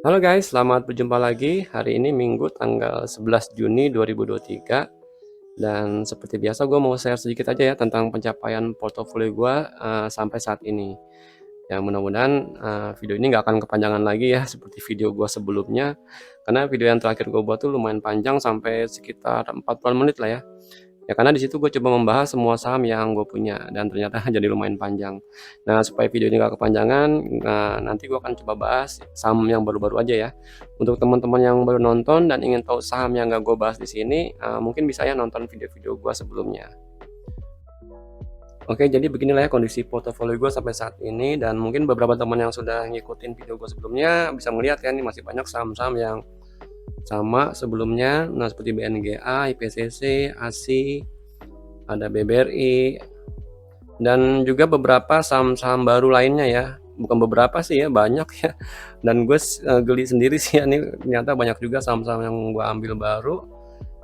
Halo guys, selamat berjumpa lagi. Hari ini Minggu tanggal 11 Juni 2023 dan seperti biasa gue mau share sedikit aja ya tentang pencapaian portofolio gue sampai saat ini. Ya mudah-mudahan video ini nggak akan kepanjangan lagi ya seperti video gue sebelumnya, karena video yang terakhir gue buat tuh lumayan panjang sampai sekitar 40 menit lah ya. Ya karena di situ gue coba membahas semua saham yang gue punya dan ternyata jadi lumayan panjang. Nah supaya video ini gak kepanjangan, nah nanti gue akan coba bahas saham yang baru-baru aja ya. Untuk teman-teman yang baru nonton dan ingin tahu saham yang gak gue bahas di sini, mungkin bisa ya nonton video-video gue sebelumnya. Oke, jadi beginilah ya kondisi portofolio gue sampai saat ini, dan mungkin beberapa teman yang sudah ngikutin video gue sebelumnya bisa melihat ya, ini masih banyak saham-saham yang sama sebelumnya. Nah seperti BNGA, IPCC, ASI, ada BBRI, dan juga beberapa saham-saham baru lainnya ya. Bukan beberapa sih ya, banyak ya. Dan gue geli sendiri sih ya, ini ternyata banyak juga saham-saham yang gue ambil baru.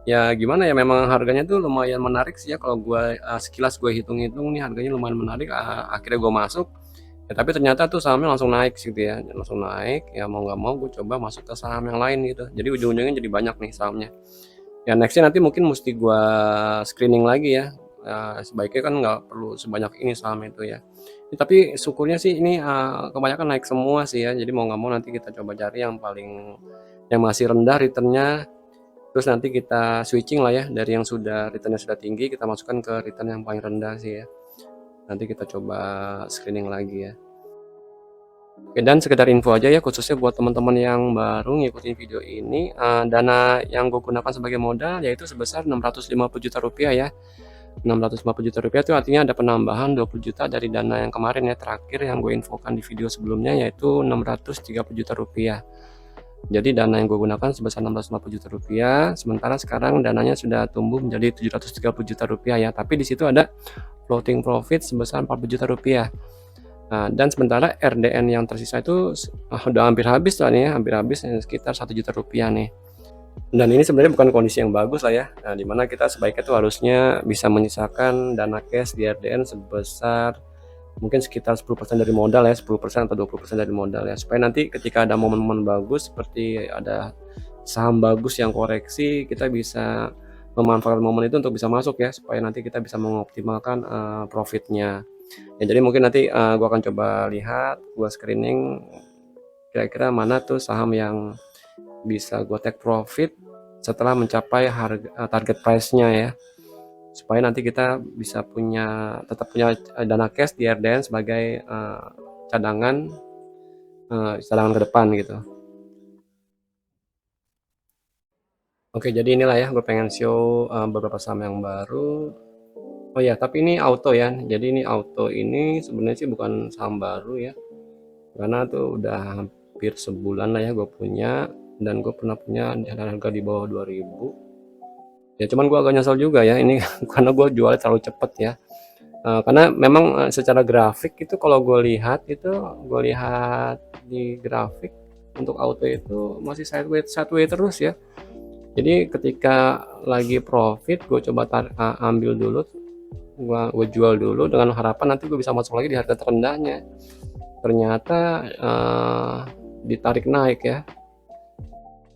Ya gimana ya, memang harganya tuh lumayan menarik sih ya, kalau gue sekilas gue hitung-hitung nih harganya lumayan menarik. Akhirnya gue masuk ya, tapi ternyata tuh sahamnya langsung naik gitu ya, langsung naik ya, mau nggak mau gue coba masuk ke saham yang lain gitu. Jadi ujung-ujungnya jadi banyak nih sahamnya. Ya nextnya nanti mungkin mesti gua screening lagi ya. Sebaiknya kan nggak perlu sebanyak ini saham itu ya. Tapi syukurnya sih ini kebanyakan naik semua sih ya. Jadi mau nggak mau nanti kita coba cari yang masih rendah returnnya. Terus nanti kita switching lah ya, dari yang sudah returnnya sudah tinggi kita masukkan ke return yang paling rendah sih ya. Nanti kita coba screening lagi ya. Oke, dan sekedar info aja ya, khususnya buat teman-teman yang baru ngikutin video ini, dana yang gue gunakan sebagai modal yaitu sebesar Rp650 juta ya. Rp650 juta itu artinya ada penambahan 20 juta dari dana yang kemarin ya, terakhir yang gue infokan di video sebelumnya, yaitu Rp630 juta. Jadi dana yang gue gunakan sebesar Rp650 juta, sementara sekarang dananya sudah tumbuh menjadi Rp730 juta ya, tapi di situ ada floating profit sebesar Rp40 juta. Nah, dan sementara RDN yang tersisa itu udah hampir habis lah nih ya, hampir habis sekitar Rp1 juta nih. Dan ini sebenarnya bukan kondisi yang bagus lah ya. Nah, dimana kita sebaiknya tuh harusnya bisa menyisakan dana cash di RDN sebesar mungkin sekitar 10% dari modal ya, 10% atau 20% dari modal ya. Supaya nanti ketika ada momen-momen bagus seperti ada saham bagus yang koreksi, kita bisa memanfaatkan momen itu untuk bisa masuk ya, supaya nanti kita bisa mengoptimalkan profitnya. Ya jadi mungkin nanti gue akan coba lihat, gue screening kira-kira mana tuh saham yang bisa gue take profit setelah mencapai harga target price-nya ya, supaya nanti kita bisa tetap punya dana cash di RDN sebagai cadangan ke depan gitu. Oke, jadi inilah ya, gue pengen show beberapa saham yang baru. Oh ya, tapi ini auto ya. Jadi ini auto ini sebenarnya sih bukan saham baru ya, karena tuh udah hampir sebulan lah ya gue punya, dan gue pernah punya di harga di bawah 2000 ya. Cuman gue agak nyesel juga ya ini karena gue jual terlalu cepet ya. Karena memang secara grafik itu, kalau gue lihat di grafik untuk auto itu masih sideways terus ya. Jadi ketika lagi profit gue coba ambil dulu, gue jual dulu dengan harapan nanti gue bisa masuk lagi di harga terendahnya. Ternyata ditarik naik ya.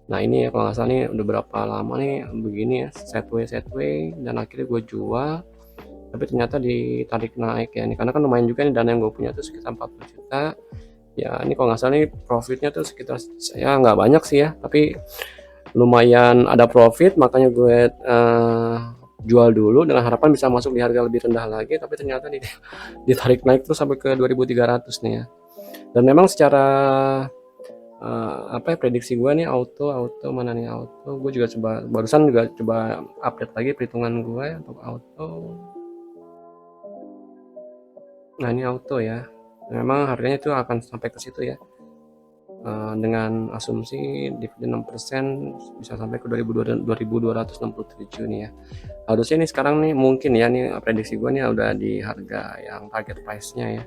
Nah ini ya, kalau nggak salah nih udah berapa lama nih begini ya, sideways, dan akhirnya gue jual, tapi ternyata ditarik naik ya. Ini karena kan lumayan juga nih, dana yang gue punya tuh sekitar 40 juta ya. Ini kalau nggak salah nih profitnya tuh sekitar, ya nggak banyak sih ya, tapi lumayan ada profit, makanya gue jual dulu dengan harapan bisa masuk di harga lebih rendah lagi, tapi ternyata ditarik naik terus sampai ke 2300 nih ya. Dan memang secara apa ya, prediksi gue nih auto mana nih auto, gue juga barusan coba update lagi perhitungan gue untuk auto. Nah ini auto ya, memang harganya itu akan sampai ke situ ya, dengan asumsi dividen 6% bisa sampai ke 2267 nih ya. Harusnya nih sekarang nih mungkin ya, nih prediksi gue nih udah di harga yang target price nya ya,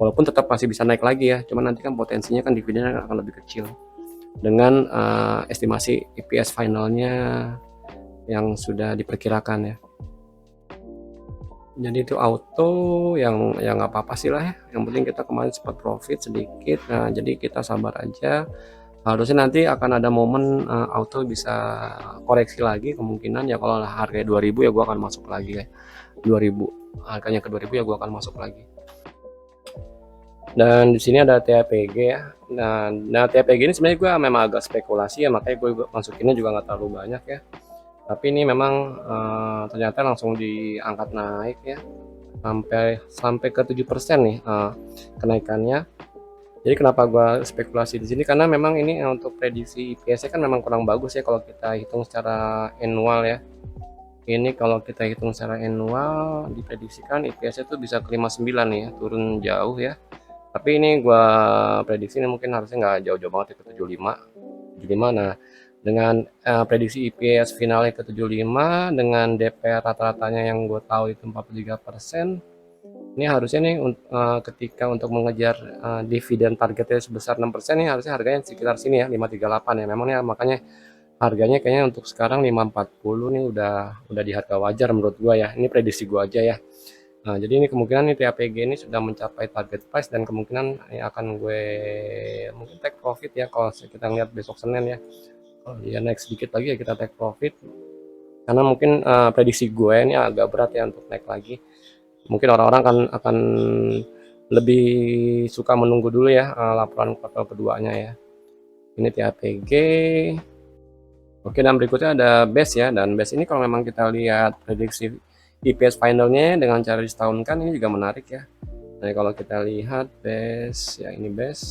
walaupun tetap masih bisa naik lagi ya, cuman nanti kan potensinya kan dividennya akan lebih kecil dengan estimasi EPS finalnya yang sudah diperkirakan ya. Jadi itu auto yang nggak apa-apa sih lah ya, yang penting kita kemarin sempat profit sedikit. Nah jadi kita sabar aja, Harusnya nanti akan ada momen auto bisa koreksi lagi kemungkinan ya, kalau harganya 2000 ya gua akan masuk lagi ya. 2000 harganya ke 2000 ya gua akan masuk lagi. Dan di sini ada TAPG ya. Nah TAPG ini sebenarnya gue memang agak spekulasi ya, makanya gue masukinnya juga nggak terlalu banyak ya. Tapi ini memang ternyata langsung diangkat naik ya, sampai ke 7% nih kenaikannya. Jadi kenapa gue spekulasi di sini, karena memang ini untuk prediksi IPS kan memang kurang bagus ya kalau kita hitung secara annual ya. Ini kalau kita hitung secara annual diprediksikan IPS itu bisa ke 59 nih ya, turun jauh ya. Tapi ini gua prediksi ini mungkin harusnya nggak jauh-jauh banget ya, ke 75. Nah, dengan prediksi IPS finalnya ke 75 dengan DPR rata-ratanya yang gue tahu itu 43%, ini harusnya nih ketika untuk mengejar dividen targetnya sebesar 6%, nih harusnya harganya sekitar sini ya, 538 ya. Memang ya, makanya harganya kayaknya untuk sekarang 540 nih udah di harga wajar menurut gua ya. Ini prediksi gua aja ya. Nah, jadi ini kemungkinan nih TAPG ini sudah mencapai target price, dan kemungkinan akan gue mungkin take profit ya kalau kita lihat besok Senin ya. Oh ya, naik sedikit lagi ya kita take profit. Karena mungkin prediksi gue ini agak berat ya untuk naik lagi. Mungkin orang-orang akan lebih suka menunggu dulu ya laporan kuartal keduanya ya. Ini TAPG. Oke, dan berikutnya ada BES ya. Dan BES ini kalau memang kita lihat prediksi IPS finalnya dengan cara disetahunkan, ini juga menarik ya. Nah, kalau kita lihat BES ya, ini BES.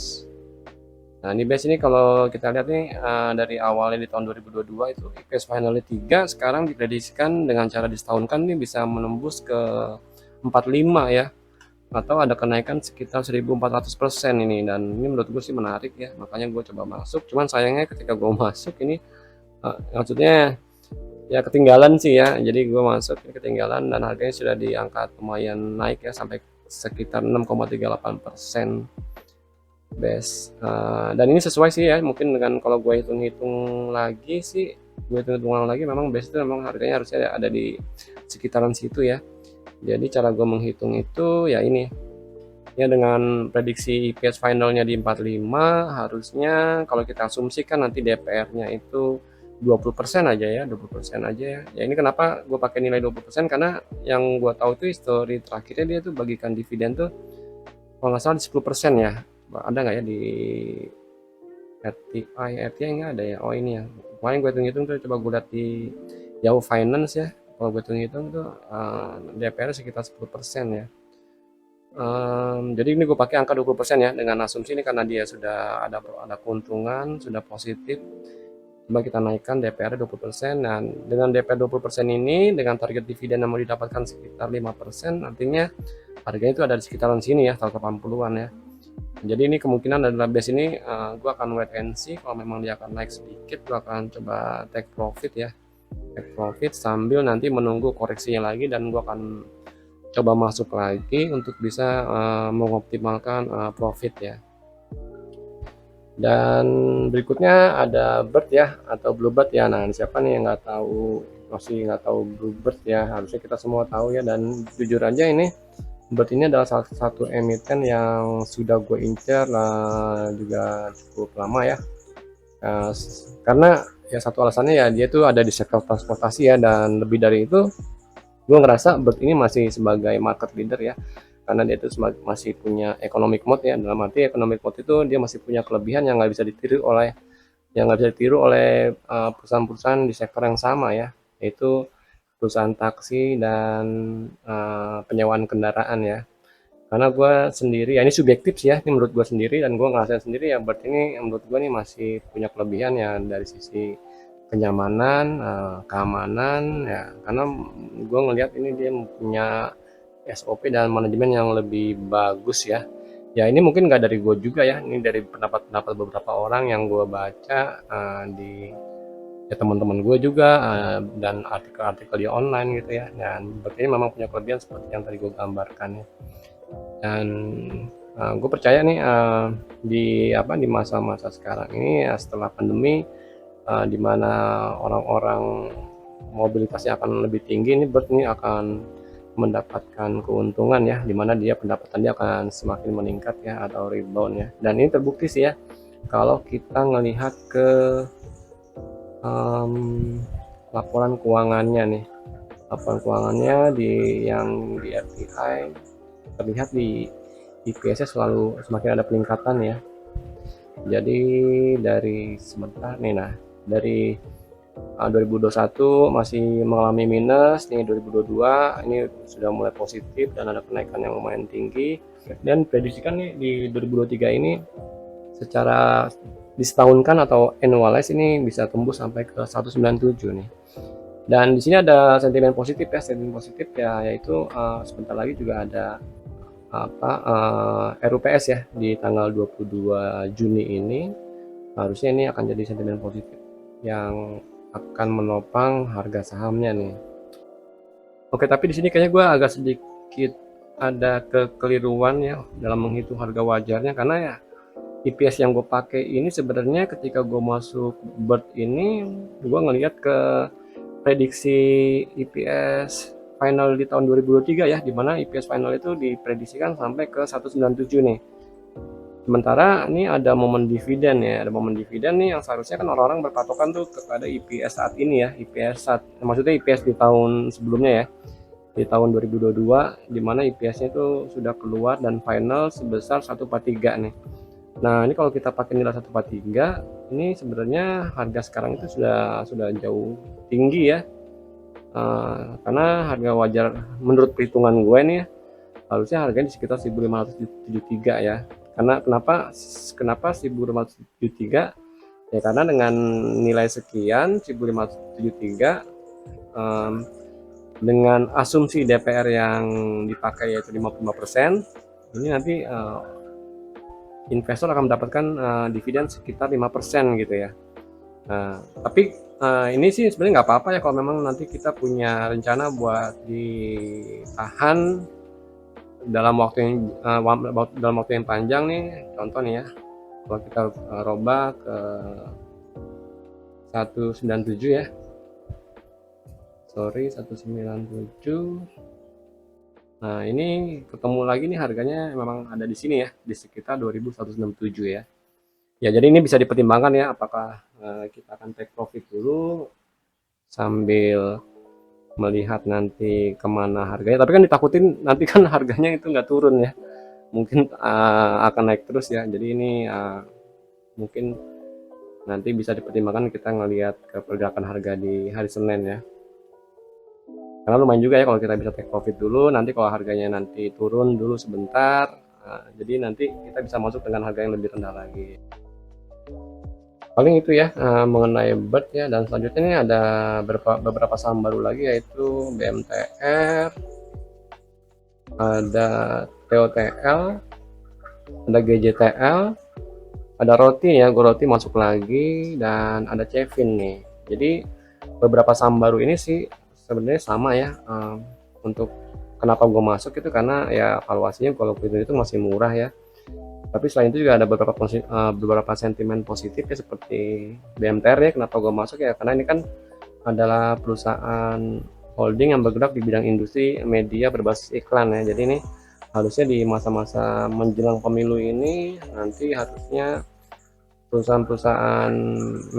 Nah, ini BES ini kalau kita lihat nih dari awalnya di tahun 2022 itu IPS finalnya 3, sekarang diprediksikan dengan cara disetahunkan ini bisa menembus ke 45 ya, atau ada kenaikan sekitar 1400% ini. Dan ini menurut gue sih menarik ya, makanya gue coba masuk. Cuman sayangnya ketika gue masuk ini maksudnya ya ketinggalan sih ya, jadi gue masuk ketinggalan dan harganya sudah diangkat lumayan naik ya, sampai sekitar 6,38% BES. Dan ini sesuai sih ya, mungkin dengan kalau gue hitung-hitung lagi sih, gue hitung-hitung lagi memang BES itu memang harganya harusnya ada di sekitaran situ ya. Jadi cara gue menghitung itu ya ini ya, dengan prediksi IPS finalnya di 45, harusnya kalau kita asumsikan nanti DPR-nya itu 20% aja ya, 20% aja ya. Ya ini kenapa gue pakai nilai 20%, karena yang gue tahu itu histori terakhirnya dia tuh bagikan dividen tuh kalau nggak salah di 10% ya. Ada nggak ya di RTI nggak ada ya? Oh ini ya. Kemarin gue hitung-hitung tuh, coba gue lihat di Yahoo Finance ya. Kalau gue hitung-hitung tuh DPR sekitar 10% ya. Jadi ini gue pakai angka 20% ya, dengan asumsi ini karena dia sudah ada keuntungan, sudah positif. Coba kita naikkan DPR 20%, dan dengan DPR 20% ini dengan target dividen yang mau didapatkan sekitar 5%, artinya harganya itu ada di sekitaran sini ya, 180-an ya. Jadi ini kemungkinan adalah base ini gue akan wait and see. Kalau memang dia akan naik sedikit, gue akan coba take profit ya, take profit sambil nanti menunggu koreksinya lagi, dan gue akan coba masuk lagi untuk bisa mengoptimalkan profit ya. Dan berikutnya ada Bird ya, atau Bluebird ya. Nah, siapa nih yang nggak tahu, masih nggak tahu Bluebird ya, harusnya kita semua tahu ya. Dan jujur aja ini Bird ini adalah salah satu emiten yang sudah gue incer juga cukup lama ya. Karena ya satu alasannya ya dia tuh ada di sektor transportasi ya, dan lebih dari itu gue ngerasa Bird ini masih sebagai market leader ya, karena dia itu masih punya economic mode ya. Dalam arti economic mode itu dia masih punya kelebihan yang nggak bisa ditiru oleh perusahaan-perusahaan di sektor yang sama ya, yaitu perusahaan taksi dan penyewaan kendaraan ya. Karena gue sendiri ya, ini subjektif sih ya, ini menurut gue sendiri, dan gue ngerasain sendiri ya, Bird ini menurut gue nih masih punya kelebihan ya dari sisi kenyamanan, keamanan ya. Karena gue ngelihat ini dia punya SOP dan manajemen yang lebih bagus ya. Ya ini mungkin nggak dari gue juga ya, ini dari pendapat-pendapat beberapa orang yang gue baca di ya teman-teman gue juga, dan artikel-artikel di online gitu ya. Dan berarti memang punya kelebihan seperti yang tadi gue gambarkan ya. Dan gue percaya nih di masa-masa sekarang ini ya, setelah pandemi di mana orang-orang mobilitasnya akan lebih tinggi, ini Bird ini akan mendapatkan keuntungan ya, dimana dia pendapatan dia akan semakin meningkat ya, atau rebound ya. Dan ini terbukti sih ya, kalau kita ngelihat ke laporan keuangannya nih. Laporan keuangannya yang di RTI terlihat di IPS-nya selalu semakin ada peningkatan ya. Jadi dari sebentar nih, nah dari 2021 masih mengalami minus nih, 2022 ini sudah mulai positif dan ada kenaikan yang lumayan tinggi, dan prediksikan nih di 2023 ini secara disetahunkan atau annualize ini bisa tembus sampai ke 197 nih. Dan di sini ada sentimen positif ya, yaitu sebentar lagi juga ada RUPS ya di tanggal 22 Juni ini. Harusnya ini akan jadi sentimen positif yang akan menopang harga sahamnya nih. Oke, tapi di sini kayaknya gue agak sedikit ada kekeliruan ya dalam menghitung harga wajarnya, karena ya IPS yang gue pakai ini sebenarnya ketika gue masuk BERT ini gue ngelihat ke prediksi IPS final di tahun 2023 ya, dimana IPS final itu diprediksikan sampai ke 197 nih. Sementara ini ada momen dividen ya, ada momen dividen nih yang seharusnya kan orang-orang berpatokan tuh kepada IPS saat ini ya, maksudnya IPS di tahun sebelumnya ya, di tahun 2022, di mana IPS-nya itu sudah keluar dan final sebesar 143 nih. Nah ini kalau kita pakai nilai 143, ini sebenarnya harga sekarang itu sudah jauh tinggi ya, karena harga wajar menurut perhitungan gue nih harusnya harganya di sekitar 1573 ya. Karena kenapa 1573 ya, karena dengan nilai sekian 1573 dengan asumsi DPR yang dipakai yaitu 55%, ini nanti investor akan mendapatkan dividen sekitar 5% gitu ya. Tapi ini sih sebenarnya nggak apa-apa ya kalau memang nanti kita punya rencana buat ditahan dalam waktu yang panjang nih. Contoh nih ya, kalau kita roba ke 197 ya, 197. Nah ini ketemu lagi nih harganya memang ada di sini ya, di sekitar 2167 ya. Ya jadi ini bisa dipertimbangkan ya, apakah kita akan take profit dulu sambil melihat nanti kemana harganya. Tapi kan ditakutin nanti kan harganya itu nggak turun ya, mungkin akan naik terus ya. Jadi ini mungkin nanti bisa dipertimbangkan kita ngelihat ke pergerakan harga di hari Senin ya, karena lumayan juga ya kalau kita bisa take profit dulu. Nanti kalau harganya nanti turun dulu sebentar, jadi nanti kita bisa masuk dengan harga yang lebih rendah lagi. Paling itu ya mengenai BERT ya. Dan selanjutnya ini ada beberapa saham baru lagi, yaitu BMTR, ada TOTL, ada GJTL, ada Roti ya, Roti masuk lagi, dan ada Cevin nih. Jadi beberapa saham baru ini sih sebenarnya sama ya, untuk kenapa gue masuk itu karena ya valuasinya kalau itu masih murah ya. Tapi selain itu juga ada beberapa sentimen positif ya, seperti BMTR ya. Kenapa gue masuk ya, karena ini kan adalah perusahaan holding yang bergerak di bidang industri media berbasis iklan ya. Jadi ini harusnya di masa-masa menjelang pemilu ini nanti harusnya perusahaan-perusahaan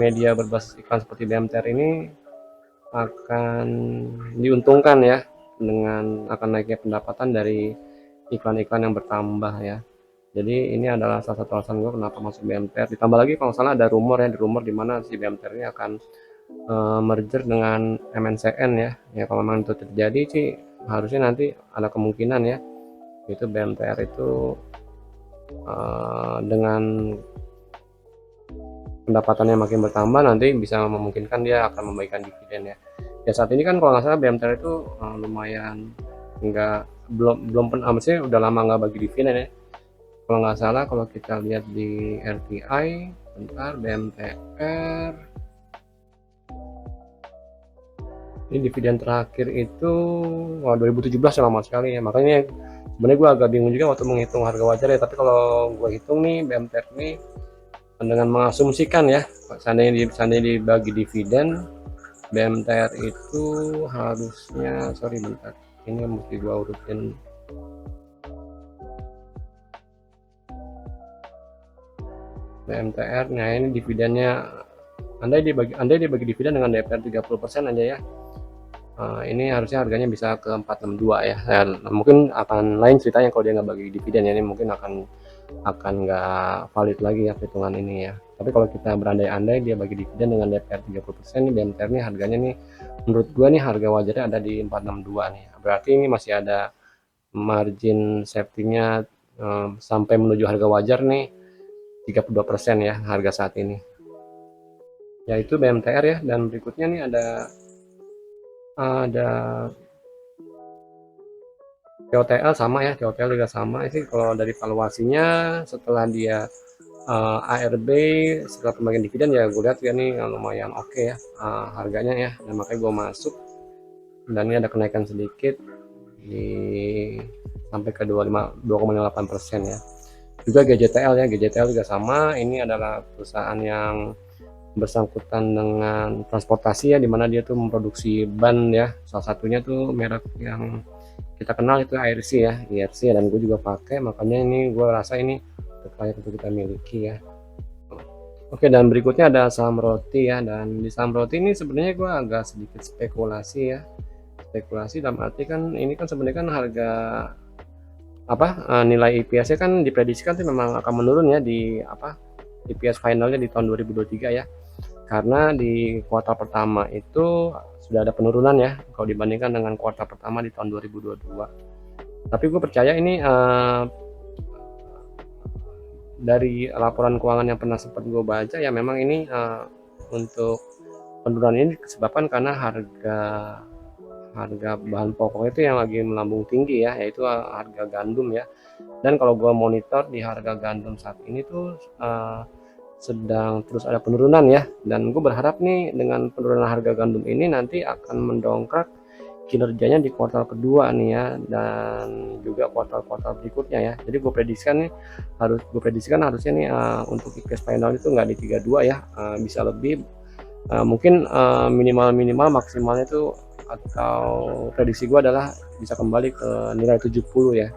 media berbasis iklan seperti BMTR ini akan diuntungkan ya, dengan akan naiknya pendapatan dari iklan-iklan yang bertambah ya. Jadi ini adalah salah satu alasan gue kenapa masuk BMTR. Ditambah lagi kalau salah ada rumor ya, di mana si BMTR ini akan merger dengan MNCN ya. Ya kalau memang itu terjadi sih harusnya nanti ada kemungkinan ya, itu BMTR itu dengan pendapatannya makin bertambah nanti bisa memungkinkan dia akan memberikan dividen ya. Ya saat ini kan kalau nggak salah BMTR itu lumayan belum pernah, maksudnya udah lama nggak bagi dividen ya. Kalau nggak salah kalau kita lihat di RTI, bentar, BMTR ini dividen terakhir itu 2017, lama sekali ya. Makanya sebenarnya gue agak bingung juga waktu menghitung harga wajar ya. Tapi kalau gue hitung nih BMTR ini dengan mengasumsikan ya, seandainya dibagi dividen, BMTR itu harusnya, sorry bentar, ini mesti gue urutin. BMTR. Nah, ini dividennya andai dia bagi dividen dengan DPR 30% aja ya. Ini harusnya harganya bisa ke 462 ya. Dan mungkin akan lain ceritanya kalau dia nggak bagi dividen ya, ini mungkin akan nggak valid lagi ya perhitungan ini ya. Tapi kalau kita berandai-andai dia bagi dividen dengan DPR 30%, nih BMTR nih harganya nih menurut gua nih harga wajarnya ada di 462 nih. Berarti ini masih ada margin safety-nya sampai menuju harga wajar nih 32% ya harga saat ini. Yaitu BMTR ya, dan berikutnya nih ada TOTL sama ya, TOTL juga sama sih kalau dari valuasinya setelah dia ARB setelah pembagian dividen ya gue lihat ya nih lumayan oke ya harganya ya, dan makanya gue masuk, dan ini ada kenaikan sedikit di sampai ke 2,58% ya. Juga GJTL ya, GJTL juga sama, ini adalah perusahaan yang bersangkutan dengan transportasi ya, dimana dia tuh memproduksi ban ya, salah satunya tuh merek yang kita kenal itu IRC ya, IRC ya, dan gue juga pakai, makanya ini gue rasa ini terkait untuk kita miliki ya. Oke, dan berikutnya ada saham roti ya, dan di saham roti ini sebenarnya gue agak sedikit spekulasi ya, spekulasi dalam arti kan ini kan sebenarnya kan harga nilai EPS-nya kan diprediksikan tuh memang akan menurun ya di EPS finalnya di tahun 2023 ya, karena di kuartal pertama itu sudah ada penurunan ya kalau dibandingkan dengan kuartal pertama di tahun 2022. Tapi gue percaya ini dari laporan keuangan yang pernah sempat gue baca ya, memang ini untuk penurunan ini disebabkan karena harga bahan pokok itu yang lagi melambung tinggi ya, yaitu harga gandum ya. Dan kalau gue monitor di harga gandum saat ini tuh sedang terus ada penurunan ya, dan gue berharap nih dengan penurunan harga gandum ini nanti akan mendongkrak kinerjanya di kuartal kedua nih ya, dan juga kuartal-kuartal berikutnya ya. Jadi gue prediksikan harusnya nih untuk EPS final itu nggak di 32 ya, bisa lebih, mungkin minimal maksimalnya itu, atau prediksi gue adalah bisa kembali ke nilai 70 ya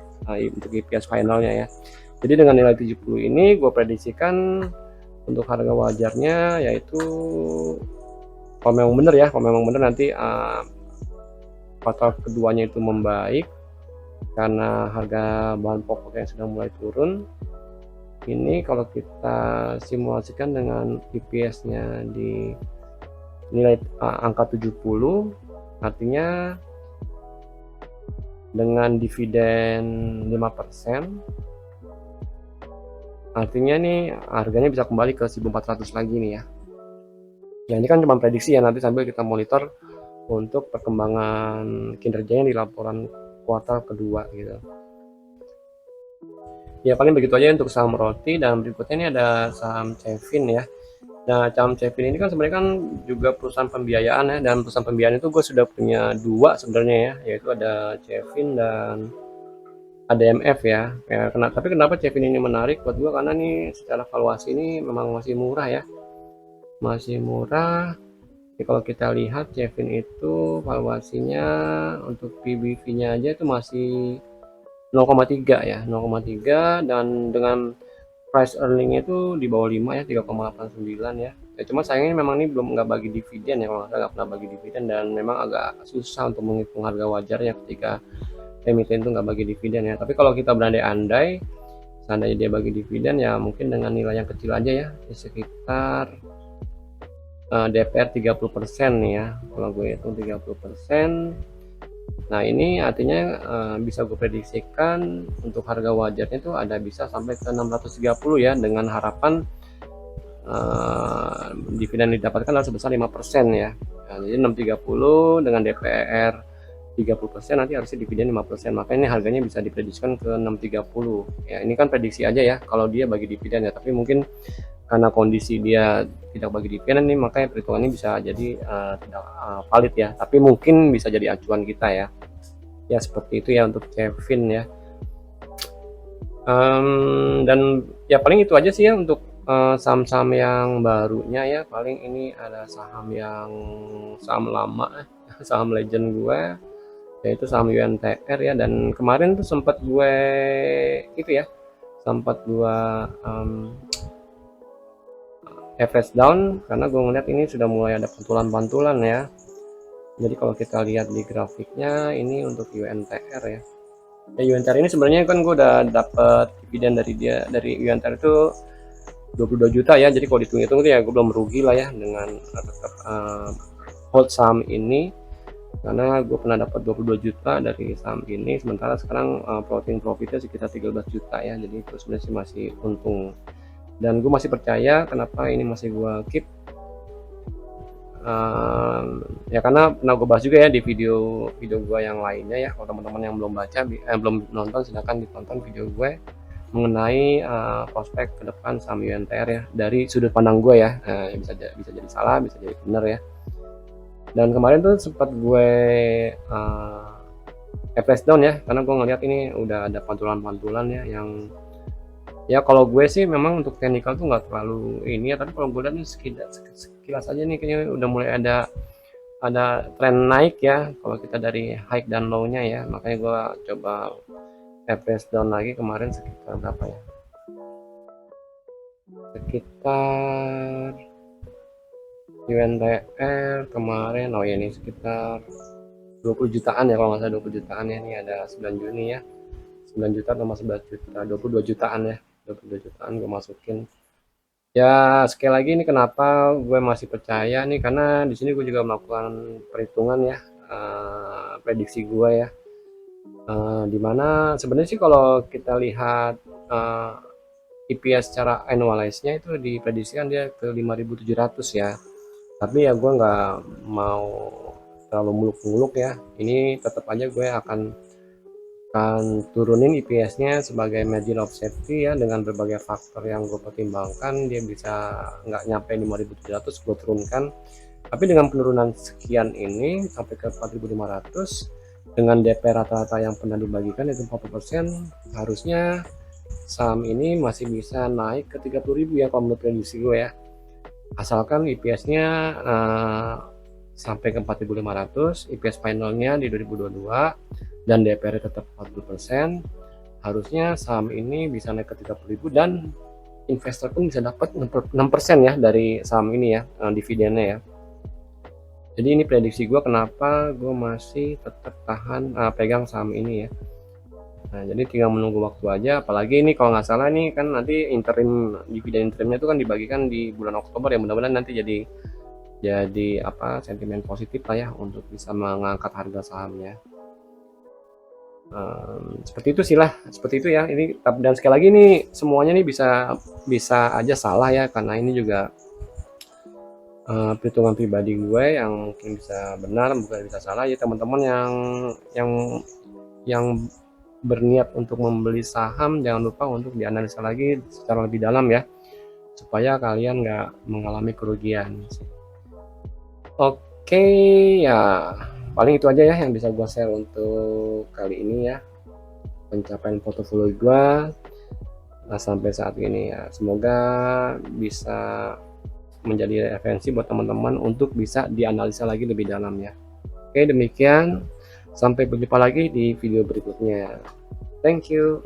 untuk EPS finalnya ya. Jadi dengan nilai 70 ini gue prediksikan untuk harga wajarnya yaitu, kalau memang benar nanti kuartal keduanya itu membaik karena harga bahan pokok yang sudah mulai turun. Ini kalau kita simulasikan dengan EPS-nya di nilai angka 70, artinya dengan dividen 5%, artinya nih harganya bisa kembali ke 1.400 lagi nih ya. Ya ini kan cuma prediksi ya, nanti sambil kita monitor untuk perkembangan kinerjanya di laporan kuartal kedua gitu. Ya paling begitu aja untuk saham roti, dan berikutnya ini ada saham Cevin ya. Nah, saham Cevin ini kan sebenarnya kan juga perusahaan pembiayaan ya, dan perusahaan pembiayaan itu gue sudah punya dua sebenarnya ya, yaitu ada Cevin dan ADMF ya. Tapi kenapa Cevin ini menarik buat gue, karena nih secara valuasi ini memang masih murah ya, masih murah. Jadi kalau kita lihat Cevin itu valuasinya untuk PBV-nya aja itu masih 0,3 ya, 0,3, dan dengan price earning itu di bawah 5 ya, 3,89 ya. Ya cuma sayangnya memang ini belum nggak bagi dividen ya, kalau nggak pernah bagi dividen, dan memang agak susah untuk menghitung harga wajarnya ketika emiten itu nggak bagi dividen ya. Tapi kalau kita berandai-andai seandainya dia bagi dividen ya, mungkin dengan nilai yang kecil aja ya, sekitar DPR 30% nih ya, kalau gue hitung 30%. Nah ini artinya bisa gue prediksikan untuk harga wajarnya itu ada bisa sampai ke 630 ya, dengan harapan dividen didapatkan adalah sebesar 5% ya. Nah, jadi 630 dengan DPR 30%, nanti harusnya dividen 5%, makanya ini harganya bisa diprediksikan ke 630 ya. Ini kan prediksi aja ya kalau dia bagi dividen ya, tapi mungkin karena kondisi dia tidak bagi dividen nih, makanya perhitungannya bisa jadi tidak valid ya, tapi mungkin bisa jadi acuan kita ya. Ya seperti itu ya untuk Kevin ya. Dan ya paling itu aja sih ya untuk saham-saham yang barunya ya. Paling ini ada saham lama saham legend gue, yaitu saham UNTR ya. Dan kemarin tuh sempat gue average down karena gue ngeliat ini sudah mulai ada pantulan-pantulan ya. Jadi kalau kita lihat di grafiknya ini untuk UNTR ya. UNTR ini sebenarnya kan gue udah dapet dividen dari dia, dari UNTR itu 22 juta ya. Jadi kalau dihitung-hitung ya gue belum merugi lah ya dengan tetap hold saham ini, karena gue pernah dapat 22 juta dari saham ini, sementara sekarang floating profitnya sekitar 13 juta ya. Jadi itu sebenarnya masih untung, dan gue masih percaya. Kenapa ini masih gue keep? Ya karena pernah gue bahas juga ya di video gue yang lainnya ya. Kalau teman-teman yang belum baca, belum nonton, silahkan ditonton video gue mengenai prospek ke depan saham UNTR ya, dari sudut pandang gue ya. Bisa jadi salah, bisa jadi benar ya. Dan kemarin tuh sempat gue average down ya, karena gue ngeliat ini udah ada pantulan-pantulan ya, yang ya kalau gue sih memang untuk teknikal tuh nggak terlalu ini ya, tapi kalau gue lihat nih sekilas aja nih kayaknya udah mulai ada tren naik ya kalau kita dari high dan low nya ya. Makanya gue coba average down lagi kemarin sekitar berapa ya, sekitar UNTR kemarin, oh ya ini sekitar 20 jutaan ya kalau nggak salah, 20 jutaan ya. Ini ada 9 Juni ya, 9 juta sama 11 juta, 22 jutaan ya, 22 jutaan gue masukin ya. Sekali lagi ini kenapa gue masih percaya nih, karena di sini gue juga melakukan perhitungan ya, prediksi gue ya, dimana sebenarnya sih kalau kita lihat EPS secara annualized-nya itu diprediksikan dia ke 5.700 ya. Tapi ya gue nggak mau terlalu muluk-muluk ya. Ini tetap aja gue akan turunin EPS-nya sebagai margin of safety ya, dengan berbagai faktor yang gue pertimbangkan. Dia bisa nggak nyampe 5.700 gue turunkan, tapi dengan penurunan sekian ini sampai ke 4.500 dengan DP rata-rata yang pernah dibagikan itu 40%, harusnya saham ini masih bisa naik ke 30.000 ya kalau menurut prediksi gue ya, asalkan EPS-nya sampai ke 4.500, EPS finalnya di 2022 dan DPR tetap 40%, harusnya saham ini bisa naik ke 30.000 dan investor pun bisa dapat 6% ya dari saham ini ya, dividennya ya. Jadi ini prediksi gue kenapa gue masih tetap tahan pegang saham ini ya. Nah, jadi tinggal menunggu waktu aja. Apalagi ini kalau nggak salah nih kan nanti dividen interimnya itu kan dibagikan di bulan Oktober ya. Mudah-mudahan nanti jadi apa, sentimen positif lah ya untuk bisa mengangkat harga sahamnya. Seperti itu sih lah, seperti itu ya. Ini dan sekali lagi nih semuanya nih bisa aja salah ya, karena ini juga perhitungan pribadi gue yang mungkin bisa benar, bukan bisa salah ya. Teman-teman yang berniat untuk membeli saham, jangan lupa untuk dianalisa lagi secara lebih dalam ya, supaya kalian nggak mengalami kerugian. Oke ya, paling itu aja ya yang bisa gue share untuk kali ini ya, pencapaian portofolio gue sampai saat ini ya. Semoga bisa menjadi referensi buat teman-teman untuk bisa dianalisa lagi lebih dalam ya. Oke, demikian. Sampai berjumpa lagi di video berikutnya. Thank you.